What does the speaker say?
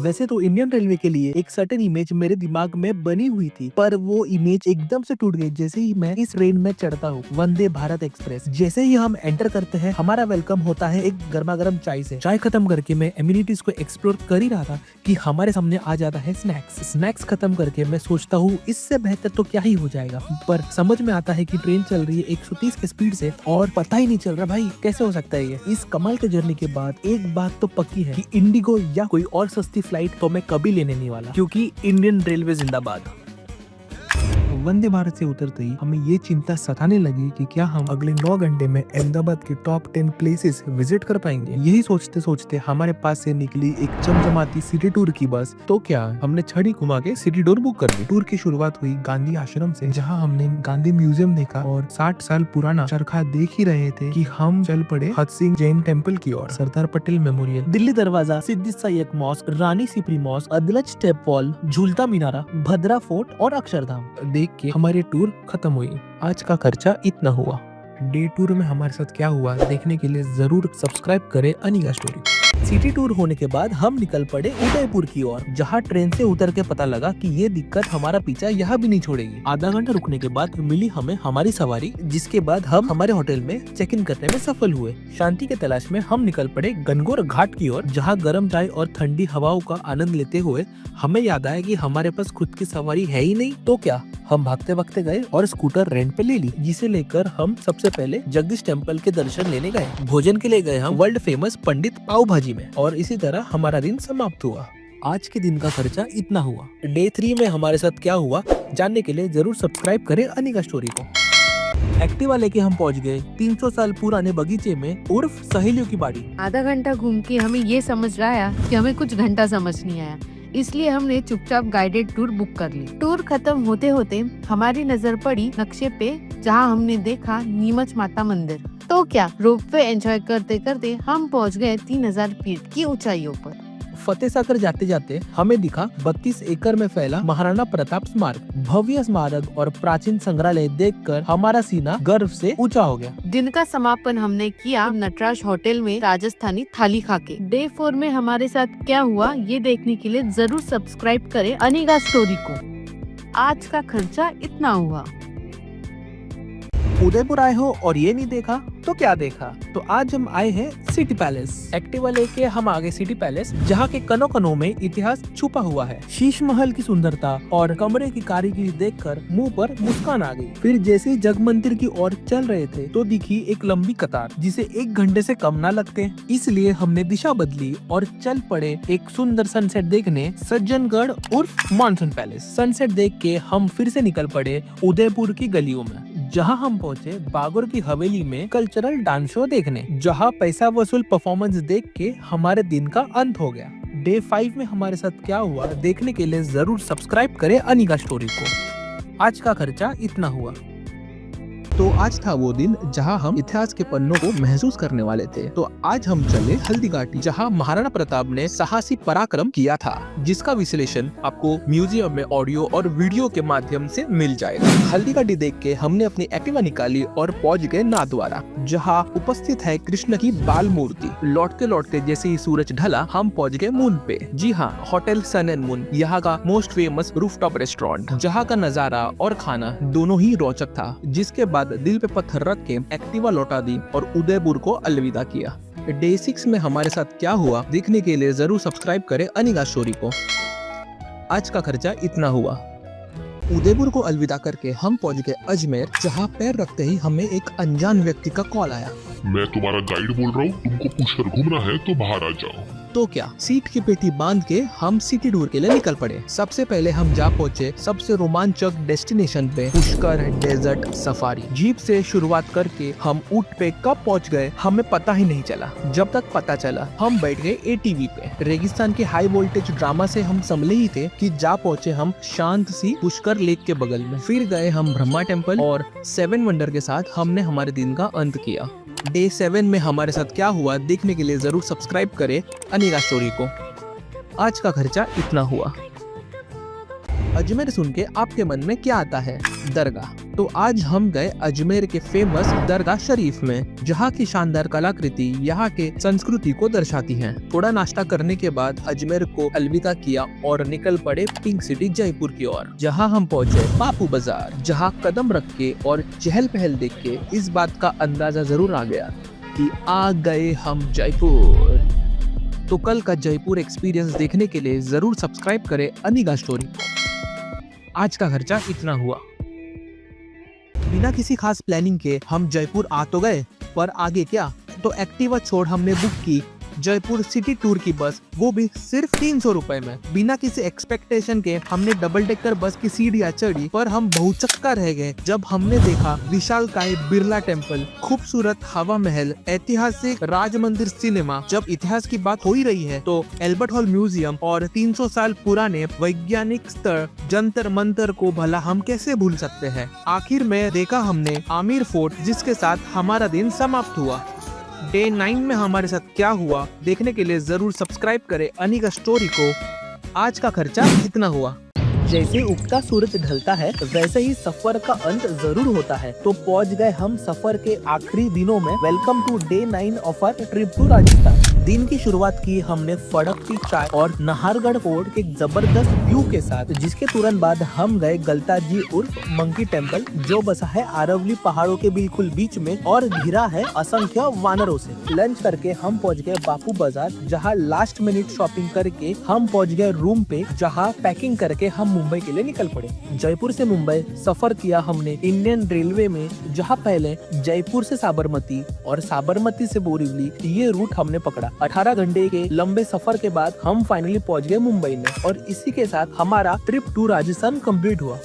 वैसे तो Indian railway के लिए एक सर्टेन इमेज मेरे दिमाग में बनी हुई थी, पर वो इमेज एकदम से टूट गई जैसे ही मैं इस ट्रेन में चढ़ता हूँ, वंदे भारत एक्सप्रेस। जैसे ही हम एंटर करते हैं, हमारा वेलकम होता है एक गर्मा गर्म चाय से। चाय खत्म करके मैं एम्यूनिटीज को एक्सप्लोर कर ही रहा था कि हमारे सामने आ जाता है स्नैक्स खत्म करके मैं सोचता हूँ इससे बेहतर तो क्या ही हो जाएगा, पर समझ में आता है कि ट्रेन चल रही है 130 के स्पीड से और पता ही नहीं चल रहा भाई कैसे हो सकता है ये। इस कमाल के जर्नी के बाद एक बात तो पक्की है कि इंडिगो या कोई और सस्ती फ्लाइट तो मैं कभी लेने नहीं वाला, क्योंकि इंडियन रेलवे जिंदाबाद। वंदे भारत से उतरते ही हमें ये चिंता सताने लगी कि क्या हम अगले 9 घंटे में अहमदाबाद के टॉप 10 प्लेसेस विजिट कर पाएंगे। यही सोचते सोचते हमारे पास से निकली एक चमचमाती सिटी टूर की बस। तो क्या हमने छड़ी घुमा के सिटी टूर बुक कर दी। टूर की शुरुआत हुई गांधी आश्रम से, जहाँ हमने गांधी म्यूजियम देखा और 60 साल पुराना चरखा देख ही रहे थे कि हम चल पड़े हथ सिंह जैन टेम्पल की ओर। सरदार पटेल मेमोरियल, दिल्ली दरवाजा, सिद्दी सैयद मॉस्क, रानी Sipri mask, Adalaj step wall, झूलता मीनारा, भद्रा फोर्ट और अक्षरधाम देख के हमारी टूर खत्म हुई। आज का खर्चा इतना हुआ। डे टूर में हमारे साथ क्या हुआ देखने के लिए जरूर सब्सक्राइब करें अनिका स्टोरी। सिटी टूर होने के बाद हम निकल पड़े उदयपुर की ओर, जहाँ ट्रेन से उतर के पता लगा कि ये दिक्कत हमारा पीछा यहाँ भी नहीं छोड़ेगी। आधा घंटा रुकने के बाद मिली हमें हमारी सवारी, जिसके बाद हम हमारे होटल में चेक इन करने में सफल हुए। शांति के तलाश में हम निकल पड़े गनगौर घाट की ओर, जहाँ गर्म चाय और ठंडी हवाओं का आनंद लेते हुए हमें याद आया कि हमारे पास खुद की सवारी है ही नहीं। तो क्या हम भागते भागते गए और स्कूटर रेंट पे ले ली, जिसे लेकर हम सबसे पहले जगदीश टेम्पल के दर्शन लेने गए। भोजन के लिए गए हम वर्ल्ड फेमस पंडित पाव भाजी में, और इसी तरह हमारा दिन समाप्त हुआ। आज के दिन का खर्चा इतना हुआ। डे 3 में हमारे साथ क्या हुआ जानने के लिए जरूर सब्सक्राइब करें अनिका स्टोरी को। एक्टिवा लेके हम पहुंच गए 300 साल पुराने बगीचे में, उर्फ सहेलियों की बाड़ी। आधा घंटा घूम के हमें ये समझ रहा आया कि हमें कुछ घंटा समझ नहीं आया, इसलिए हमने चुपचाप गाइडेड टूर बुक कर ली। टूर खत्म होते होते हमारी नजर पड़ी नक्शे पे, जहाँ हमने देखा नीमच माता मंदिर। तो क्या रोपवे एंजॉय करते करते हम पहुँच गए 3000 फीट की ऊंचाइयों पर। फतेह सागर जाते जाते हमें दिखा 32 एकड़ में फैला महाराणा प्रताप स्मारक। भव्य स्मारक और प्राचीन संग्रहालय देखकर हमारा सीना गर्व से ऊंचा हो गया। दिन का समापन हमने किया नटराज होटल में राजस्थानी थाली खाके। डे 4 में हमारे साथ क्या हुआ ये देखने के लिए जरूर सब्सक्राइब करें अनिका स्टोरी को। आज का खर्चा इतना हुआ। उदयपुर आए हो और ये नहीं देखा तो क्या देखा। तो आज हम आए हैं सिटी पैलेस। एक्टिवा लेके हम आ गए सिटी पैलेस, जहाँ के कनों कनों में इतिहास छुपा हुआ है। शीश महल की सुंदरता और कमरे की कारीगरी देखकर मुंह पर मुस्कान आ गई। फिर जैसे ही जग मंदिर की ओर चल रहे थे तो दिखी एक लंबी कतार, जिसे 1 घंटे से कम ना लगते। इसलिए हमने दिशा बदली और चल पड़े एक सुंदर सनसेट देखने सज्जनगढ़ उर्फ मानसून पैलेस। सनसेट देख के हम फिर से निकल पड़े उदयपुर की गलियों में, जहां हम पहुंचे बागुर की हवेली में कल्चरल डांस शो देखने, जहां पैसा वसूल परफॉर्मेंस देख के हमारे दिन का अंत हो गया। डे 5 में हमारे साथ क्या हुआ देखने के लिए जरूर सब्सक्राइब करें अनिका स्टोरी को। आज का खर्चा इतना हुआ। तो आज था वो दिन जहां हम इतिहास के पन्नों को महसूस करने वाले थे। तो आज हम चले हल्दी घाटी, जहां महाराणा प्रताप ने साहसी पराक्रम किया था, जिसका विश्लेषण आपको म्यूजियम में ऑडियो और वीडियो के माध्यम से मिल जाएगा। हल्दी घाटी देख के हमने अपनी एक्टिवा निकाली और पहुंच गए नाथद्वारा, जहां उपस्थित है कृष्ण की बाल मूर्ति। लौटते लौटते जैसे ही सूरज ढला हम पहुंच गए मून पे। जी हाँ, होटल सन एंड मून यहाँ का मोस्ट फेमस रूफटॉप रेस्टोरेंट, जहाँ का नजारा और खाना दोनों ही रोचक था। जिसके बाद दिल पे पत्थर रख के एक्टिवा लौटा दी और उदयपुर को अलविदा किया। डे 6 में हमारे साथ क्या हुआ देखने के लिए जरूर सब्सक्राइब करें अनिका स्टोरी को। आज का खर्चा इतना हुआ। उदयपुर को अलविदा करके हम पहुंच गए अजमेर, जहां पैर रखते ही हमें एक अनजान व्यक्ति का कॉल आया। मैं तुम्हारा गाइड बोल रहा हूँ, तुमको पूछकर घूमना है तो बाहर आ जाओ। तो क्या सीट की पेटी बांध के हम सिटी टूर के लिए निकल पड़े। सबसे पहले हम जा पहुंचे सबसे रोमांचक डेस्टिनेशन पे, पुष्कर डेजर्ट सफारी। जीप से शुरुआत करके हम ऊंट पे कब पहुंच गए हमें पता ही नहीं चला। जब तक पता चला हम बैठ गए ATV पे। रेगिस्तान के हाई वोल्टेज ड्रामा से हम संभले ही थे कि जा पहुंचे हम शांत सी पुष्कर लेक के बगल में। फिर गए हम ब्रह्मा टेम्पल और 7 वंडर के साथ हमने हमारे दिन का अंत किया। डे 7 में हमारे साथ क्या हुआ देखने के लिए जरूर सब्सक्राइब करें अनिका स्टोरी को। आज का खर्चा इतना हुआ। अजमेर सुन के आपके मन में क्या आता है? दरगाह। तो आज हम गए अजमेर के फेमस दरगाह शरीफ में, जहाँ की शानदार कलाकृति यहाँ के संस्कृति को दर्शाती है। थोड़ा नाश्ता करने के बाद अजमेर को अलविदा किया और निकल पड़े पिंक सिटी जयपुर की ओर, जहाँ हम पहुँचे बापू बाजार, जहाँ कदम रख के और चहल पहल देख के इस बात का अंदाजा जरूर आ गया कि आ गए हम जयपुर। तो कल का जयपुर एक्सपीरियंस देखने के लिए जरूर सब्सक्राइब करें अनिगा स्टोरी को। आज का खर्चा इतना हुआ। बिना किसी खास प्लानिंग के हम जयपुर आ तो गए, पर आगे क्या? तो एक्टिवा छोड़ हमने बुक की जयपुर सिटी टूर की बस, वो भी सिर्फ 300 रुपए में। बिना किसी एक्सपेक्टेशन के हमने डबल डेकर बस की सीढ़ियां चढ़ी, पर हम बहुचक्का रह गए जब हमने देखा विशालकाय बिरला टेम्पल, खूबसूरत हवा महल, ऐतिहासिक राज मंदिर सिनेमा। जब इतिहास की बात हो ही रही है तो एल्बर्ट हॉल म्यूजियम और 300 साल पुराने वैज्ञानिक स्थल जंतर मंतर को भला हम कैसे भूल सकते हैं। आखिर में देखा हमने आमिर फोर्ट, जिसके साथ हमारा दिन समाप्त हुआ। डे 9 में हमारे साथ क्या हुआ देखने के लिए जरूर सब्सक्राइब करें अनिगा स्टोरी को। आज का खर्चा इतना हुआ। जैसे उगता सूरज ढलता है वैसे ही सफर का अंत जरूर होता है। तो पहुंच गए हम सफर के आखिरी दिनों में। Welcome to day 9 of our trip to Rajasthan. दिन की शुरुआत की हमने फड़कती चाय और नाहरगढ़ फोर्ट के जबरदस्त व्यू के साथ, जिसके तुरंत बाद हम गए गलताजी उर्फ मंकी टेम्पल, जो बसा है आरवली पहाड़ों के बिल्कुल बीच में और घिरा है असंख्य वानरों से। लंच करके हम पहुंच गए बापू बाजार, जहां लास्ट मिनट शॉपिंग करके हम पहुंच गए रूम पे, जहां पैकिंग करके हम मुंबई के लिए निकल पड़े। जयपुर से मुंबई सफर किया हमने इंडियन रेलवे में, जहां पहले जयपुर से साबरमती और साबरमती से बोरीवली, ये रूट हमने पकड़ा। 18 घंटे के लंबे सफर के बाद हम फाइनली पहुंच गए मुंबई में, और इसी के साथ हमारा ट्रिप टू राजस्थान कंप्लीट हुआ।